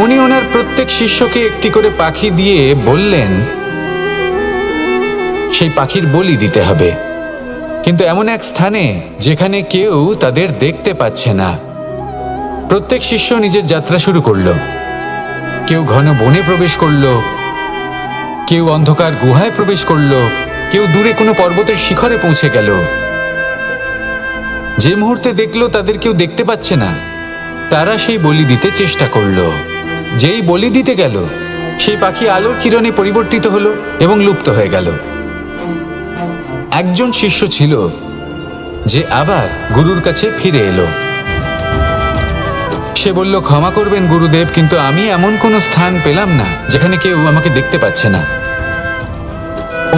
উনি ওনার প্রত্যেক শিষ্যকে একটি করে পাখি দিয়ে বললেন, সেই পাখির বলি দিতে হবে, কিন্তু এমন এক স্থানে যেখানে কেউ তাদের দেখতে পাচ্ছে না। প্রত্যেক শিষ্য নিজের যাত্রা শুরু করলো। কেউ ঘন বনে প্রবেশ করলো, কেউ অন্ধকার গুহায় প্রবেশ করলো, কেউ দূরে কোনো পর্বতের শিখরে পৌঁছে গেল। যে মুহূর্তে দেখলো তাদের কেউ দেখতে পাচ্ছে না, তারা সেই বলি দিতে চেষ্টা করলো। যেই বলি দিতে গেল, সেই পাখি আলোর কিরণে পরিবর্তিত হলো এবং লুপ্ত হয়ে গেল। একজন শিষ্য ছিল যে আবার গুরুর কাছে ফিরে এলো। সে বলল, ক্ষমা করবেন গুরুদেব, কিন্তু আমি এমন কোনো স্থান পেলাম না যেখানে কেউ আমাকে দেখতে পাচ্ছে না।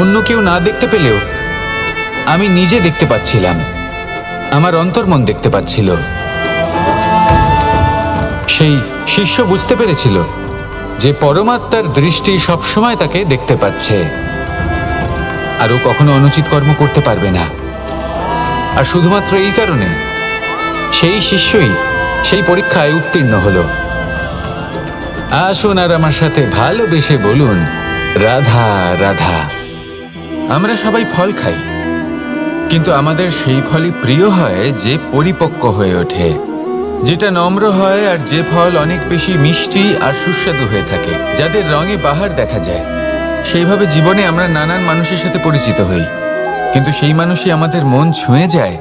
অন্য কেউ না দেখতে পেলেও আমি নিজে দেখতে পাচ্ছিলাম, আমার অন্তর্মন দেখতে পাচ্ছিল। সেই শিষ্য বুঝতে পেরেছিল যে পরমাত্মার দৃষ্টি সবসময় তাকে দেখতে পাচ্ছে, আর ও কখনো অনুচিত কর্ম করতে পারবে না। আর শুধুমাত্র এই কারণে সেই শিষ্যই সেই পরীক্ষায় উত্তীর্ণ হলো। আসুন আর আমার সাথে ভালোবেসে বলুন, রাধা রাধা। আমরা সবাই ফল খাই, কিন্তু আমাদের সেই ফলই প্রিয় হয় যে পরিপক্ক হয়ে ওঠে, যেটা নম্র হয়, আর যে ফল অনেক বেশি মিষ্টি আর সুস্বাদু হয়ে থাকে, যাদের রঙে বাহার দেখা যায়। সেইভাবে জীবনে আমরা নানান মানুষের সাথে পরিচিত হই, কিন্তু সেই মানুষই আমাদের মন ছুঁয়ে যায়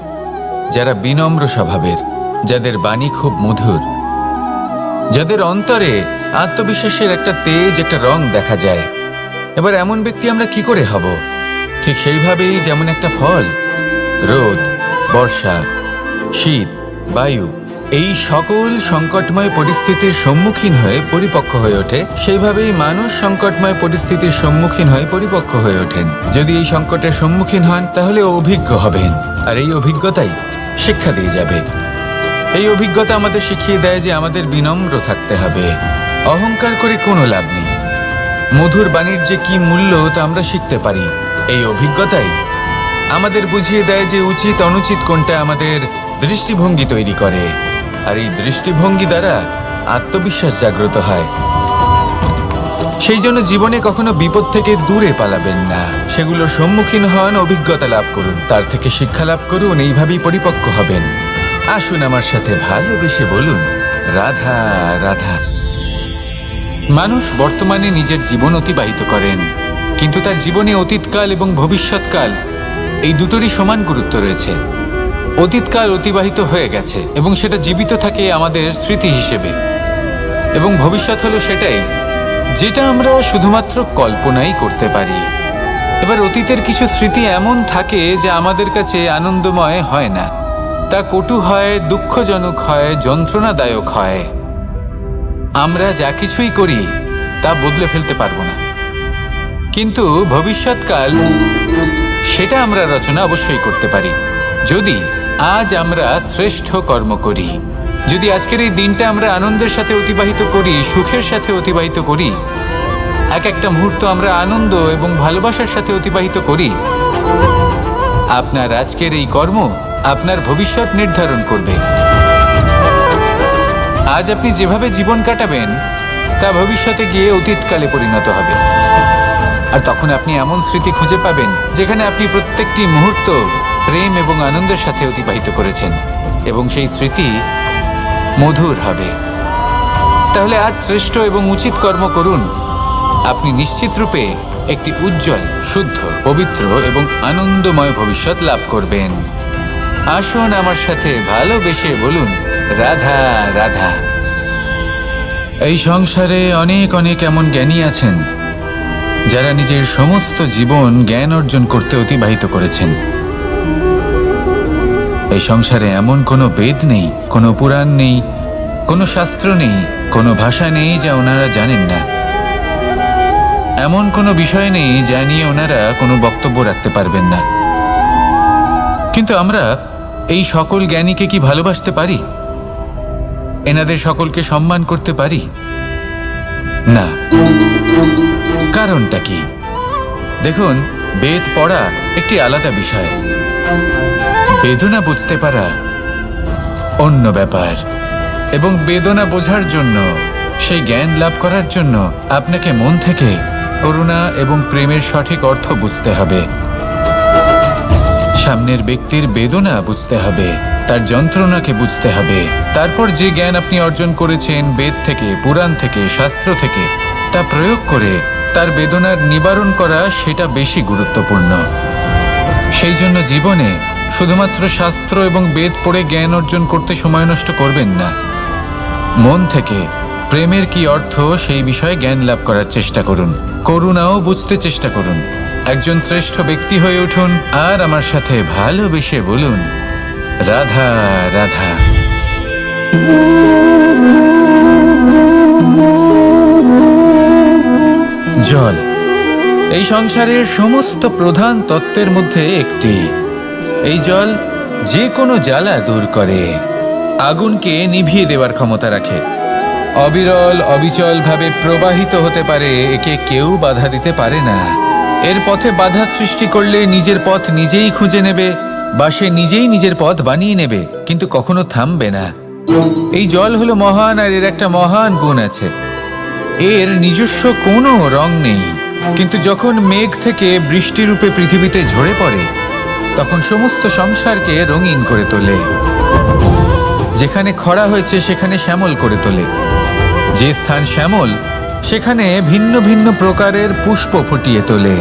যারা বিনম্র স্বভাবের, যাদের বাণী খুব মধুর, যাদের অন্তরে আত্মবিশ্বাসের একটা তেজ, একটা রং দেখা যায়। এবার এমন ব্যক্তি আমরা কি করে হব? ঠিক সেইভাবেই যেমন একটা ফল রোদ, বর্ষা, শীত, বায়ু এই সকল সংকটময় পরিস্থিতির সম্মুখীন হয়ে পরিপক্ক হয়ে ওঠে, সেইভাবেই মানুষ সংকটময় পরিস্থিতির সম্মুখীন হয়ে পরিপক্ক হয়ে ওঠেন। যদি এই সংকটের সম্মুখীন হন তাহলে অভিজ্ঞ হবেন, আর এই অভিজ্ঞতাই শিক্ষা দিয়ে যাবে। এই অভিজ্ঞতা আমাদের শিখিয়ে দেয় যে আমাদের বিনম্র থাকতে হবে। অহংকার করে কোনো লাভ নেই। মধুর বাণীর যে কি মূল্য তা আমরা শিখতে পারি। এই অভিজ্ঞতাই আমাদের বুঝিয়ে দেয় যে উচিত অনুচিত কোনটা আমাদের দৃষ্টিভঙ্গি তৈরি করে, আর এই দৃষ্টিভঙ্গি দ্বারা আত্মবিশ্বাস জাগ্রত হয়। সেই জন্য জীবনে কখনো বিপদ থেকে দূরে পালাবেন না, সেগুলোর সম্মুখীন হন, অভিজ্ঞতা লাভ করুন, তার থেকে শিক্ষা লাভ করুন, এইভাবেই পরিপক্ক হবেন। আসুন আমার সাথে ভালোবেসে বলুন, রাধা রাধা। মানুষ বর্তমানে নিজের জীবন অতিবাহিত করেন, কিন্তু তার জীবনে অতীতকাল এবং ভবিষ্যৎকাল এই দুটোরই সমান গুরুত্ব রয়েছে। অতীতকাল অতিবাহিত হয়ে গেছে এবং সেটা জীবিত থাকে আমাদের স্মৃতি হিসেবে, এবং ভবিষ্যৎ হলো সেটাই যেটা আমরা শুধুমাত্র কল্পনাই করতে পারি। এবার অতীতের কিছু স্মৃতি এমন থাকে যা আমাদের কাছে আনন্দময় হয় না, তা কটু হয়, দুঃখজনক হয়, যন্ত্রণাদায়ক হয়। আমরা যা কিছুই করি তা বদলে ফেলতে পারবো না, কিন্তু ভবিষ্যৎকাল সেটা আমরা রচনা অবশ্যই করতে পারি, যদি আজ আমরা শ্রেষ্ঠ কর্ম করি। যদি আজকের এই দিনটা আমরা আনন্দের সাথে অতিবাহিত করি, সুখের সাথে অতিবাহিত করি, এক একটা মুহূর্ত আমরা আনন্দ এবং ভালোবাসার সাথে অতিবাহিত করি, আপনার আজকের এই কর্ম আপনার ভবিষ্যৎ নির্ধারণ করবে। আজ আপনি যেভাবে জীবন কাটাবেন তা ভবিষ্যতে গিয়ে অতীতকালে পরিণত হবে, আর তখন আপনি এমন স্মৃতি খুঁজে পাবেন যেখানে আপনি প্রত্যেকটি মুহূর্ত প্রেম এবং আনন্দের সাথে অতিবাহিত করেছেন, এবং সেই স্মৃতি মধুর হবে। তাহলে আজ শ্রেষ্ঠ এবং উচিত কর্ম করুন, আপনি নিশ্চিত রূপে একটি উজ্জ্বল, শুদ্ধ, পবিত্র এবং আনন্দময় ভবিষ্যৎ লাভ করবেন। আসুন আমার সাথে ভালোবেসে বলুন, রাধা রাধা। এই সংসারে অনেক অনেক এমন জ্ঞানী আছেন যারা নিজের সমস্ত জীবন জ্ঞান অর্জন করতে অতিবাহিত করেছেন। এই সংসারে এমন কোনো বেদ নেই, কোনো পুরাণ নেই, কোনো শাস্ত্র নেই, কোনো ভাষা নেই যা ওনারা জানেন না। এমন কোনো বিষয় নেই যা নিয়ে ওনারা কোনো বক্তব্য রাখতে পারবেন না। কিন্তু আমরা এই সকল জ্ঞানীকে কি ভালোবাসতে পারি? এনাদের সকলকে সম্মান করতে পারি না। কারণটা কি? দেখুন, বেদ পড়া একটি আলাদা বিষয়, বেদনা বুঝতে পারা অন্য ব্যাপার। এবং বেদনা বোঝার জন্য, সেই জ্ঞান লাভ করার জন্য আপনাকে মন থেকে করুণা এবং প্রেমের সঠিক অর্থ বুঝতে হবে। সামনের ব্যক্তির বেদনা বুঝতে হবে, তার যন্ত্রণাকে বুঝতে হবে। তারপর যে জ্ঞান আপনি অর্জন করেছেন বেদ থেকে, পুরাণ থেকে, শাস্ত্র থেকে, তা প্রয়োগ করে তার বেদনার নিবারণ করা, সেটা বেশি গুরুত্বপূর্ণ। সেই জন্য জীবনে শুধুমাত্র শাস্ত্র এবং বেদ পড়ে জ্ঞান অর্জন করতে সময় নষ্ট করবেন না। মন থেকে প্রেমের কি অর্থ সেই বিষয়ে জ্ঞান লাভ করার চেষ্টা করুন। করুণাও বুঝতে চেষ্টা করুন। একজন শ্রেষ্ঠ ব্যক্তি হয়ে উঠুন আর আমার সাথে ভালোবেসে বলুন, রাধা রাধা। জল এই সংসারের সমস্ত প্রধান তত্ত্বের মধ্যে একটি। এই জল যে কোনো জ্বালা দূর করে, আগুনকে নিভিয়ে দেওয়ার ক্ষমতা রাখে, অবিরল অবিচল ভাবে প্রবাহিত হতে পারে, একে কেউ বাধা দিতে পারে না। এর পথে বাধা সৃষ্টি করলে নিজের পথ নিজেই খুঁজে নেবে বা সে নিজেই নিজের পথ বানিয়ে নেবে, কিন্তু কখনো থামবে না। এই জল হলো মহান, আর এর একটা মহান গুণ আছে, এর নিজস্ব কোনো রং নেই। কিন্তু যখন মেঘ থেকে বৃষ্টিরূপে পৃথিবীতে ঝরে পড়ে, তখন সমস্ত সংসারকে রঙিন করে তোলে। যেখানে খরা হয়েছে সেখানে শ্যামল করে তোলে, যে স্থান শ্যামল সেখানে ভিন্ন ভিন্ন প্রকারের পুষ্প ফুটিয়ে তোলে।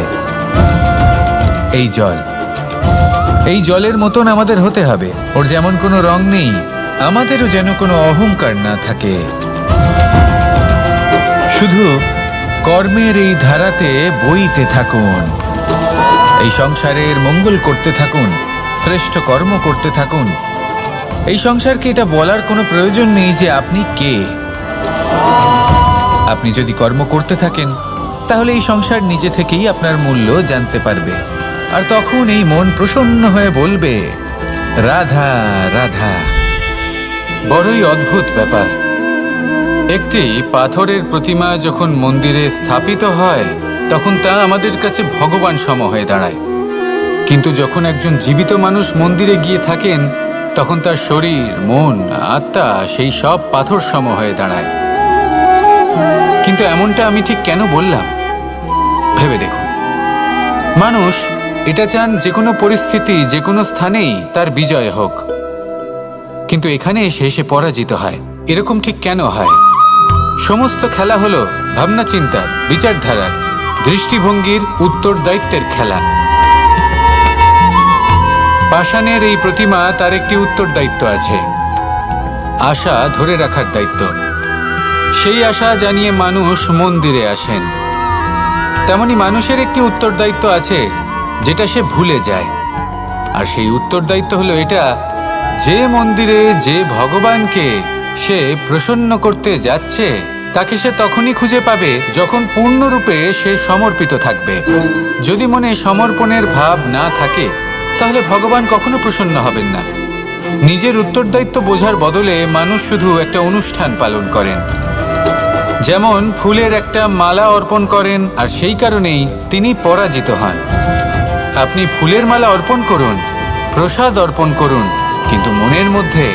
এই জল, এই জলের মতন আমাদের হতে হবে। ওর যেমন কোনো রং নেই, আমাদেরও যেন কোনো অহংকার না থাকে। শুধু কর্মের এই ধারাতে বইতে থাকুন, এই সংসারের মঙ্গল করতে থাকুন, শ্রেষ্ঠ কর্ম করতে থাকুন। এই সংসারকে এটা বলার কোনো প্রয়োজন নেই যে আপনি কে। আপনি যদি কর্ম করতে থাকেন তাহলে এই সংসার নিজে থেকেই আপনার মূল্য জানতে পারবে, আর তখন এই মন প্রসন্ন হয়ে বলবে, রাধা রাধা। বড়ই অদ্ভুত ব্যাপার, একটি পাথরের প্রতিমা যখন মন্দিরে স্থাপিত হয় তখন তা আমাদের কাছে ভগবান সম হয়ে দাঁড়ায়। কিন্তু যখন একজন জীবিত মানুষ মন্দিরে গিয়ে থাকেন তখন তার শরীর, মন, আত্মা সেই সব পাথর সম হয়ে দাঁড়ায়। কিন্তু এমনটা আমি ঠিক কেন বললাম ভেবে দেখুন। মানুষ এটা চান যে কোনো পরিস্থিতি, যে কোনো স্থানেই তার বিজয় হোক, কিন্তু এখানে এসে সে পরাজিত হয়। এরকম ঠিক কেন হয়? সমস্ত খেলা হলো ভাবনা চিন্তার, বিচারধারার, দৃষ্টিভঙ্গির, উত্তরদায়িত্বের খেলা। পাষাণের এই প্রতিমা, তার একটি উত্তরদায়িত্ব আছে, আশা ধরে রাখার দায়িত্ব। সেই আশা জানিয়ে মানুষ মন্দিরে আসেন। তেমনি মানুষের একটি উত্তরদায়িত্ব আছে যেটা সে ভুলে যায়, আর সেই উত্তরদায়িত্ব হলো এটা, যে মন্দিরে যে ভগবানকে সে প্রসন্ন করতে যাচ্ছে তাকে সে তখনই খুঁজে পাবে যখন পূর্ণরূপে সে সমর্পিত থাকবে। যদি মনে সমর্পণের ভাব না থাকে তাহলে ভগবান কখনো প্রসন্ন হবেন না। নিজের উত্তরদায়িত্ব বোঝার বদলে মানুষ শুধু একটা অনুষ্ঠান পালন করেন, যেমন ফুলের একটা মালা অর্পণ করেন, আর সেই কারণেই তিনি পরাজিত হন। আপনি ফুলের মালা অর্পণ করুন, প্রসাদ অর্পণ করুন, কিন্তু মনের মধ্যে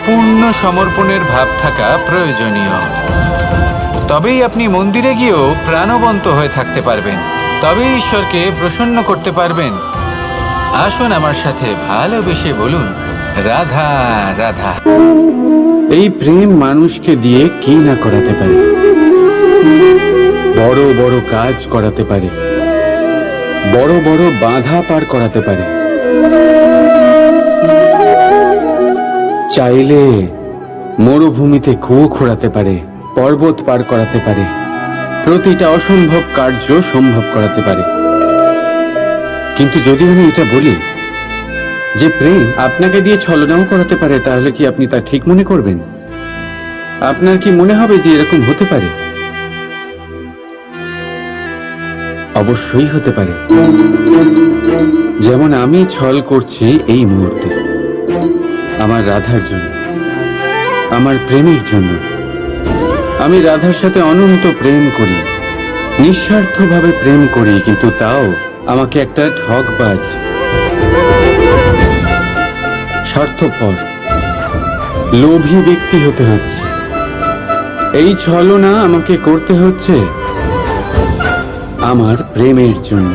পূর্ণ সমর্পণের ভাব থাকা প্রয়োজনীয়। তবেই আপনি মন্দিরে গিয়েও প্রাণবন্ত হয়ে থাকতে পারবেন, তবেই ঈশ্বরকে প্রসন্ন করতে পারবেন। আসুন আমার সাথে ভালোবেসে বলুন, রাধা রাধা। এই প্রেম মানুষকে দিয়ে কি না করাতে পারে, বড় বড় কাজ করাতে পারে, বড় বড় বাধা পার করাতে পারে। চাইলে মরুভূমিতে কুয়ো খোঁড়াতে পারে, পর্বত পার করাতে পারে, প্রতিটা অসম্ভব কার্য সম্ভব করাতে পারে। কিন্তু যদি আমি এটা বলি যে প্রেম আপনাকে দিয়ে ছলনাও করাতে পারে, তাহলে কি আপনি তা ঠিক মনে করবেন? আপনার কি মনে হবে যে এরকম হতে পারে? অবশ্যই হতে পারে। যেমন আমি ছল করছি এই মুহূর্তে আমার রাধার জন্য, আমার প্রেমের জন্য। আমি রাধার সাথে অনন্ত প্রেম করি, নিঃস্বার্থভাবে প্রেম করি, কিন্তু তাও আমাকে একটা ঠকবাজ, স্বার্থপর, লোভী ব্যক্তি হতে হচ্ছে। এই ছলনা আমাকে করতে হচ্ছে আমার প্রেমের জন্য।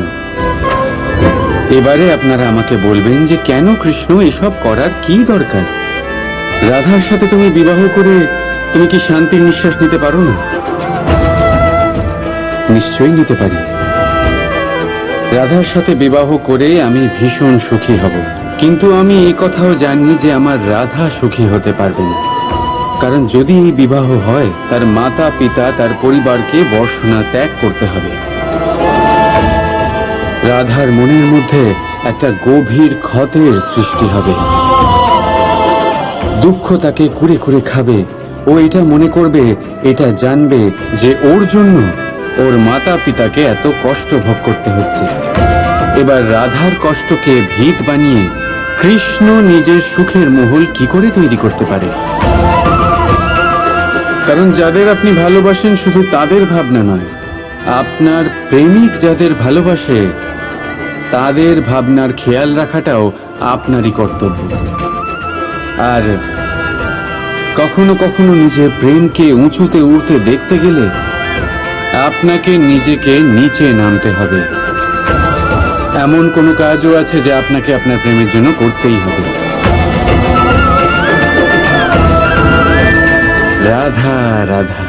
এবারে আপনারা আমাকে বলবেন যে কেন কৃষ্ণ এসব করার কি দরকার? রাধার সাথে তুমি বিবাহ করে তুমি কি শান্তির নিঃশ্বাস নিতে পারো না? নিশ্চয়ই নিতে পারি। রাধার সাথে বিবাহ করে আমি ভীষণ সুখী হব, কিন্তু আমি এই কথাও জানি যে আমার রাধা সুখী হতে পারবে না। কারণ যদি এই বিবাহ হয়, তার মাতা পিতা তার পরিবারকে বর্ষনা ত্যাগ করতে হবে। রাধার মনের মধ্যে একটা গভীর ক্ষতের সৃষ্টি হবে। দুঃখ তাকে কুরে কুরে খাবে। ও এটা মনে করবে, এটা জানবে যে ওর জন্য ওর মাতা পিতাকে এত কষ্ট ভোগ করতে হচ্ছে। এবার রাধার কষ্টকে ভিত বানিয়ে কৃষ্ণ নিজের সুখের মহল কি করে তৈরি করতে পারে? কারণ যাদের আপনি ভালোবাসেন শুধু তাদের ভাবনা নয়, আপনার প্রেমিক যাদের ভালোবাসে তাদের ভাবনার খেয়াল রাখাটাও আপনারই কর্তব্য। আর কখনো কখনো নিজের প্রেমকে উঁচুতে উঠতে দেখতে গেলে আপনাকে নিজেকে নিচে নামতে হবে। এমন কোনো কাজও আছে যা আপনাকে আপনার প্রেমের জন্য করতেই হবে। রাধা রাধা।